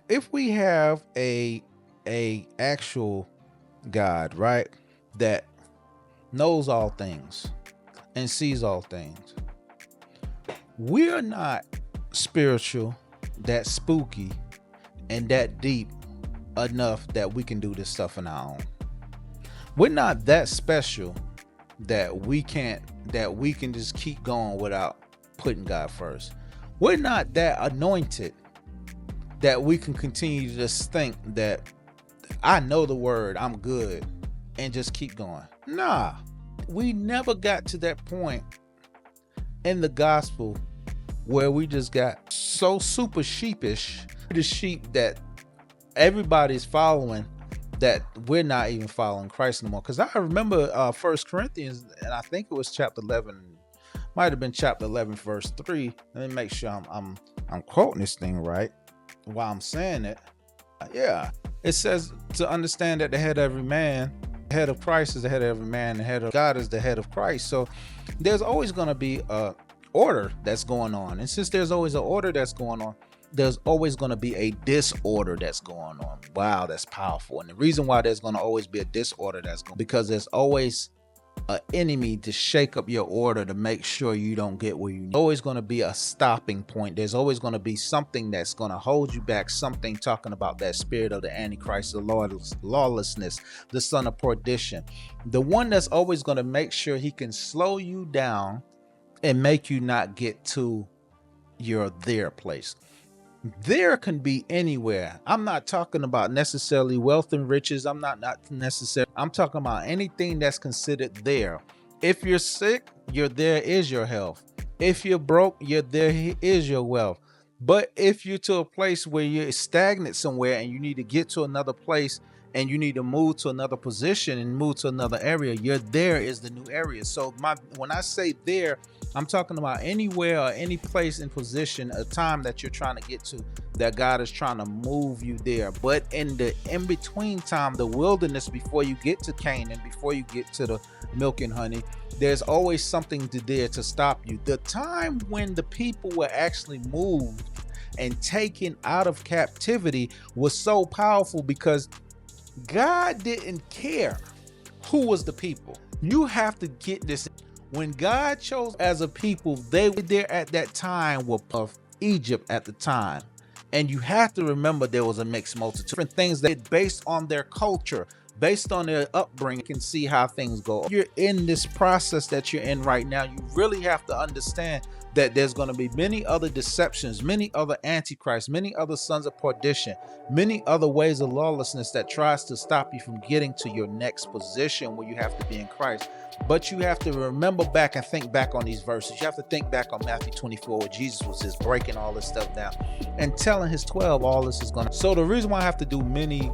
if we have a actual God, right, that knows all things and sees all things, we're not spiritual, that spooky, and that deep enough that we can do this stuff on our own. We're not that special that we can just keep going without putting God first. We're not that anointed that we can continue to just think that I know the word, I'm good, and just keep going. Nah, we never got to that point in the gospel where we just got so super sheepish, the sheep that everybody's following, that we're not even following Christ anymore. Because I remember First Corinthians, and I think it was chapter 11, might have been chapter 11, verse 3. Let me make sure I'm quoting this thing right while I'm saying it. Yeah, it says to understand that the head of every man, the head of Christ is the head of every man, the head of God is the head of Christ. So there's always going to be a order that's going on, and since there's always an order that's going on, there's always going to be a disorder that's going on. Wow, that's powerful. And the reason why there's going to always be a disorder that's going, because there's always an enemy to shake up your order to make sure you don't get where you need. There's always going to be a stopping point. There's always going to be something that's going to hold you back, something talking about that spirit of the Antichrist, the lawlessness, the son of perdition, the one that's always going to make sure he can slow you down and make you not get to your there place. There can be anywhere. I'm not talking about necessarily wealth and riches. I'm not necessarily. I'm talking about anything that's considered there. If you're sick, your there is your health. If you're broke, your there is your wealth. But if you're to a place where you're stagnant somewhere and you need to get to another place and you need to move to another position and move to another area, your there is the new area. So when I say there, I'm talking about anywhere or any place in position, a time that you're trying to get to, that God is trying to move you there. But in the in-between time, the wilderness, before you get to Canaan, before you get to the milk and honey, there's always something there to stop you. The time when the people were actually moved and taken out of captivity was so powerful because God didn't care who was the people. You have to get this. When God chose as a people, they were there at that time were of Egypt at the time. And you have to remember there was a mixed multitude. Different things that based on their culture, based on their upbringing, can see how things go. You're in this process that you're in right now. You really have to understand that there's going to be many other deceptions, many other antichrists, many other sons of perdition, many other ways of lawlessness that tries to stop you from getting to your next position where you have to be in Christ. But you have to remember back and think back on these verses. You have to think back on Matthew 24, where Jesus was just breaking all this stuff down and telling his 12 all this is going to. So the reason why I have to do many